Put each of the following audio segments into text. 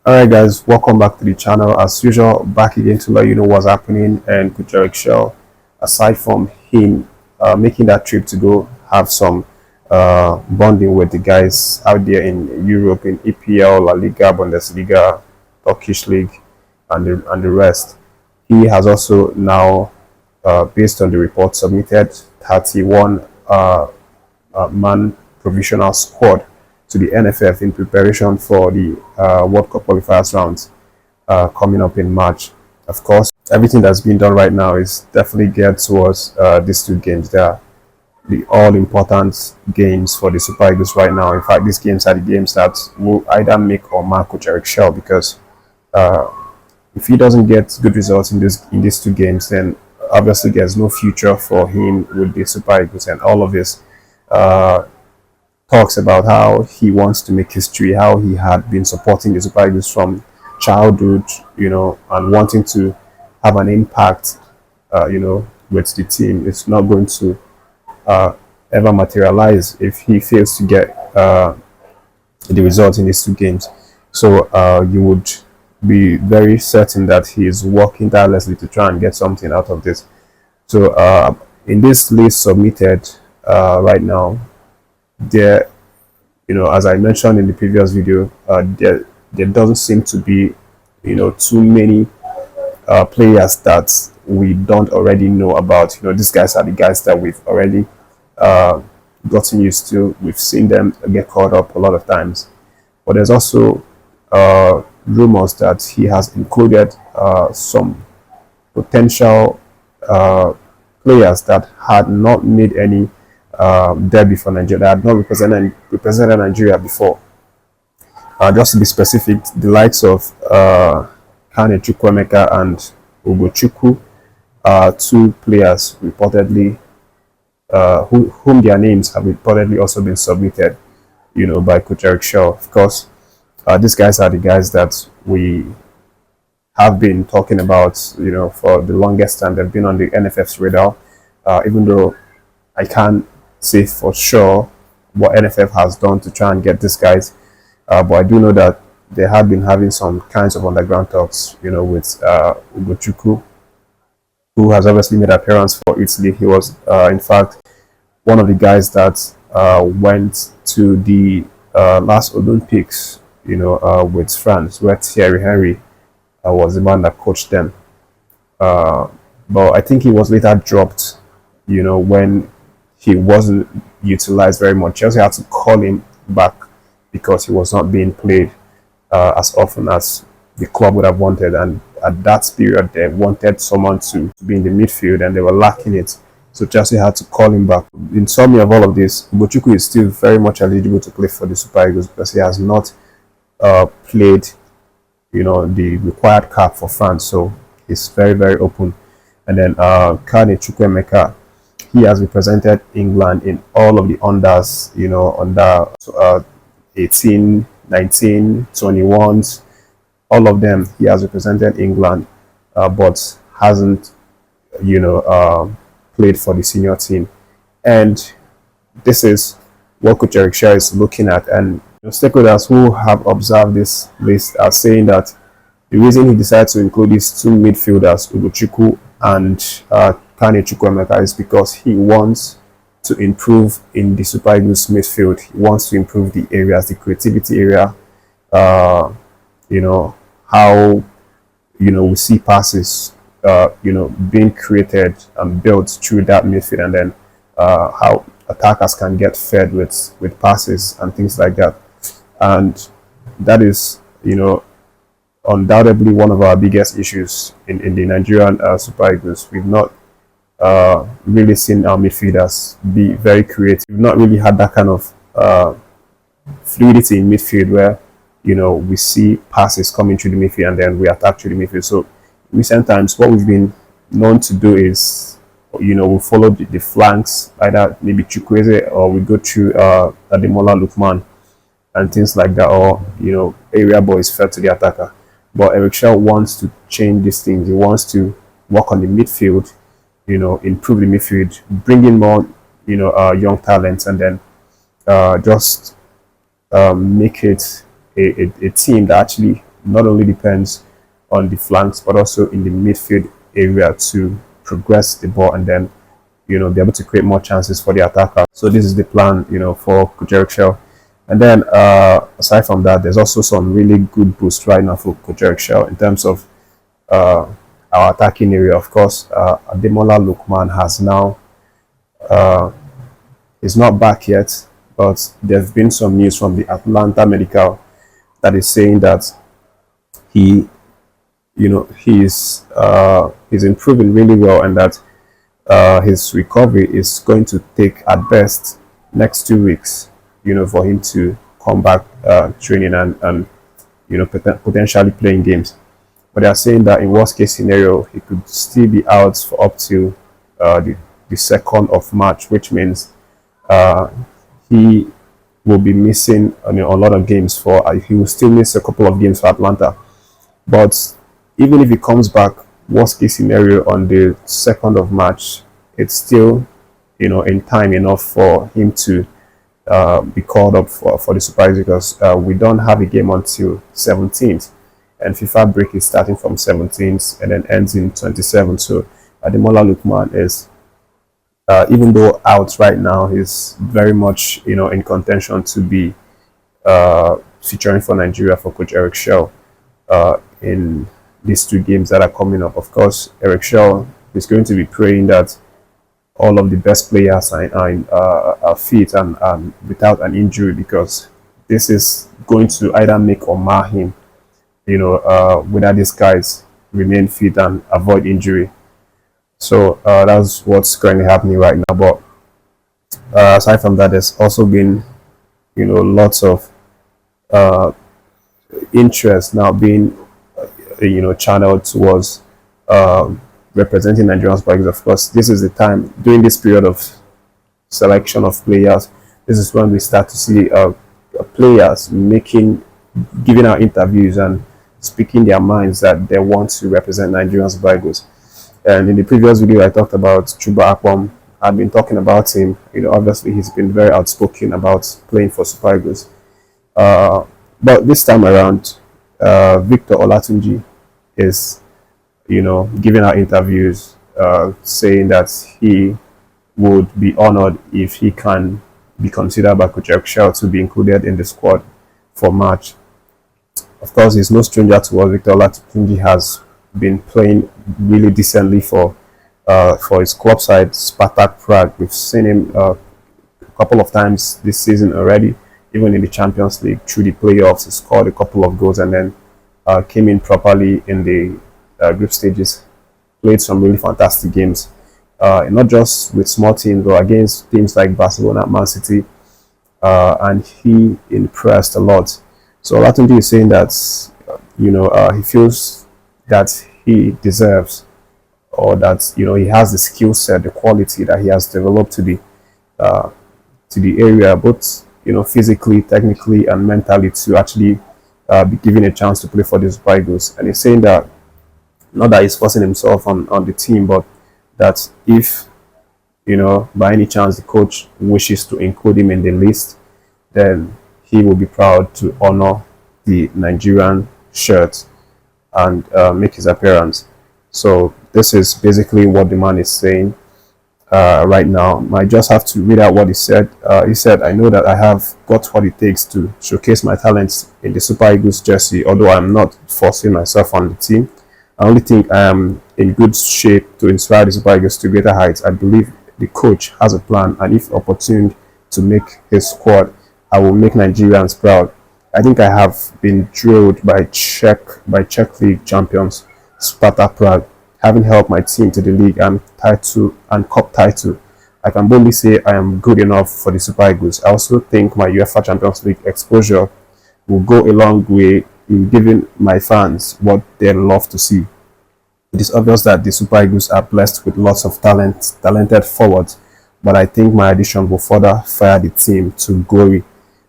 Alright guys, welcome back to the channel. As usual, back again to let you know what's happening and with CHELLE. Aside from him making that trip to go have some bonding with the guys out there in Europe, in EPL, La Liga, Bundesliga, Turkish League, and the rest, he has also now, based on the report, submitted 31 man provisional squad to the NFF in preparation for the World Cup qualifiers rounds coming up in March. Of course, everything that's being done right now is definitely geared towards these two games. They are the all-important games for the Super Eagles right now. In fact, these games are the games that will either make or mark CHELLE, because if he doesn't get good results in these two games, then obviously there's no future for him with the Super Eagles. And all of this talks about how he wants to make history, how he had been supporting the Super Eagles from childhood, and wanting to have an impact, with the team. It's not going to ever materialize if he fails to get the results in these two games. So you would be very certain that he is working tirelessly to try and get something out of this. So in this list submitted right now, there, as I mentioned in the previous video, there doesn't seem to be, too many players that we don't already know about. These guys are the guys that we've already gotten used to. We've seen them get caught up a lot of times. But there's also rumors that he has included some potential players that had not made any debut for Nigeria, that had not represented Nigeria before. Just to be specific, the likes of Kane Chukwuemeka and Ugochukwu are two players reportedly, whom their names have reportedly also been submitted, by CHELLE. Of course, these guys are the guys that we have been talking about, for the longest time. They've been on the NFF's radar, even though I can't say for sure what NFF has done to try and get these guys. But I do know that they have been having some kinds of underground talks, with Ugochukwu, who has obviously made an appearance for Italy. He was, in fact, one of the guys that went to the last Olympics, with France, where Thierry Henry was the man that coached them. But I think he was later dropped, when he wasn't utilized very much. Chelsea had to call him back because he was not being played as often as the club would have wanted. And at that period, they wanted someone to be in the midfield, and they were lacking it. So Chelsea had to call him back. In summary of all of this, Ugochukwu is still very much eligible to play for the Super Eagles because he has not played, the required cap for France. So it's very, very open. And then Kane Chukwuemeka, he has represented England in all of the unders, under 18, 19, 21s, all of them. He has represented England, but hasn't, played for the senior team. And this is what CHELLE is looking at. And stakeholders who have observed this list are saying that the reason he decided to include these two midfielders, Ugochukwu and Kane Chukwuemeka, is because he wants to improve in the Super Eagles midfield. He wants to improve the areas, the creativity area, how, we see passes, being created and built through that midfield, and then how attackers can get fed with passes and things like that. And that is, undoubtedly one of our biggest issues in the Nigerian Super Eagles. We've not really seen our midfielders be very creative. We've not really had that kind of fluidity in midfield where, we see passes coming through the midfield and then we attack through the midfield. So recent times, what we've been known to do is, we follow the flanks, either maybe Chukwueze, or we go through Ademola Lookman and things like that, or, area boys fed to the attacker. But CHELLE wants to change these things. He wants to work on the midfield, improve the midfield, bring in more, young talents, and then just make it a team that actually not only depends on the flanks but also in the midfield area to progress the ball and then be able to create more chances for the attacker. So this is the plan, for Coach Shell. And then aside from that, there's also some really good boost right now for Coach Shell in terms of uh, our attacking area. Of course, Ademola Lookman has now is not back yet, but there's been some news from the Atlanta Medical that is saying that he, he's improving really well, and that his recovery is going to take at best next 2 weeks, for him to come back training and potentially playing games. But they are saying that in worst case scenario, he could still be out for up to the 2nd of March, which means he will be missing a lot of games for. He will still miss a couple of games for Atlanta. But even if he comes back, worst case scenario on the 2nd of March, it's still in time enough for him to be called up for the Super Eagles, because we don't have a game until 17th, and FIFA break is starting from 17th and then ends in 27th. So Ademola Lookman is, even though out right now, he's very much in contention to be featuring for Nigeria for Coach Eric Shell in these 2 games that are coming up. Of course, Eric Shell is going to be praying that all of the best players are fit and without an injury, because this is going to either make or mar him, whether these guys remain fit and avoid injury. So that's what's currently happening right now. But aside from that, there's also been, lots of interest now being, channeled towards representing Nigerian Spikes. Of course, this is the time during this period of selection of players. This is when we start to see players giving out interviews and speaking their minds that they want to represent Nigerian Spikes. And in the previous video, I talked about Chuba Akpom. I've been talking about him. Obviously, he's been very outspoken about playing for Super Eagles. But this time around, Victor Olatunji is, giving out interviews, saying that he would be honored if he can be considered by Coach Shell to be included in the squad for March. Of course, he's no stranger to what Victor Olatunji has been playing really decently for his club side, Spartak Prague. We've seen him a couple of times this season already, even in the Champions League through the playoffs. He scored a couple of goals and then came in properly in the group stages, played some really fantastic games, not just with small teams but against teams like Barcelona, Man City, and he impressed a lot. So Olatunji is saying that he feels that he deserves, or that he has the skill set, the quality that he has developed to the area, both physically, technically, and mentally, to actually be given a chance to play for the Super Eagles. And he's saying that not that he's forcing himself on the team, but that if by any chance the coach wishes to include him in the list, then he will be proud to honor the Nigerian shirt and make his appearance. So this is basically what the man is saying right now. I just have to read out what he said. He said, "I know that I have got what it takes to showcase my talents in the Super Eagles jersey, although I'm not forcing myself on the team. I only think I am in good shape to inspire the Super Eagles to greater heights. I believe the coach has a plan, and if opportune to make his squad, I will make Nigerians proud. I think I have been drilled by Czech League champions Sparta Prague, having helped my team to the league and cup title. I can boldly say I am good enough for the Super Eagles. I also think my UEFA Champions League exposure will go a long way in giving my fans what they love to see. It is obvious that the Super Eagles are blessed with lots of talented forwards, but I think my addition will further fire the team to glory."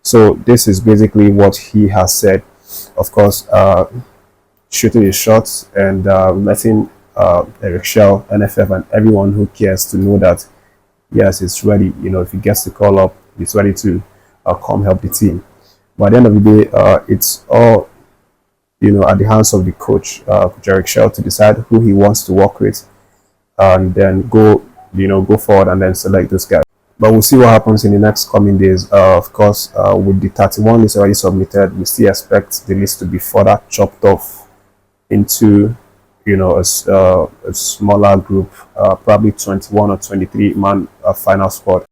So this is basically what he has said. Of course, shooting his shots and letting Eric Shell, NFF, and everyone who cares to know that yes, it's ready. If he gets the call up, he's ready to come help the team. But at the end of the day, it's all at the hands of the coach, Coach Eric Shell, to decide who he wants to work with, and then go forward and then select those guys. But we'll see what happens in the next coming days. Of course, with the 31 list already submitted, we still expect the list to be further chopped off into a smaller group, probably 21 or 23 man final squad.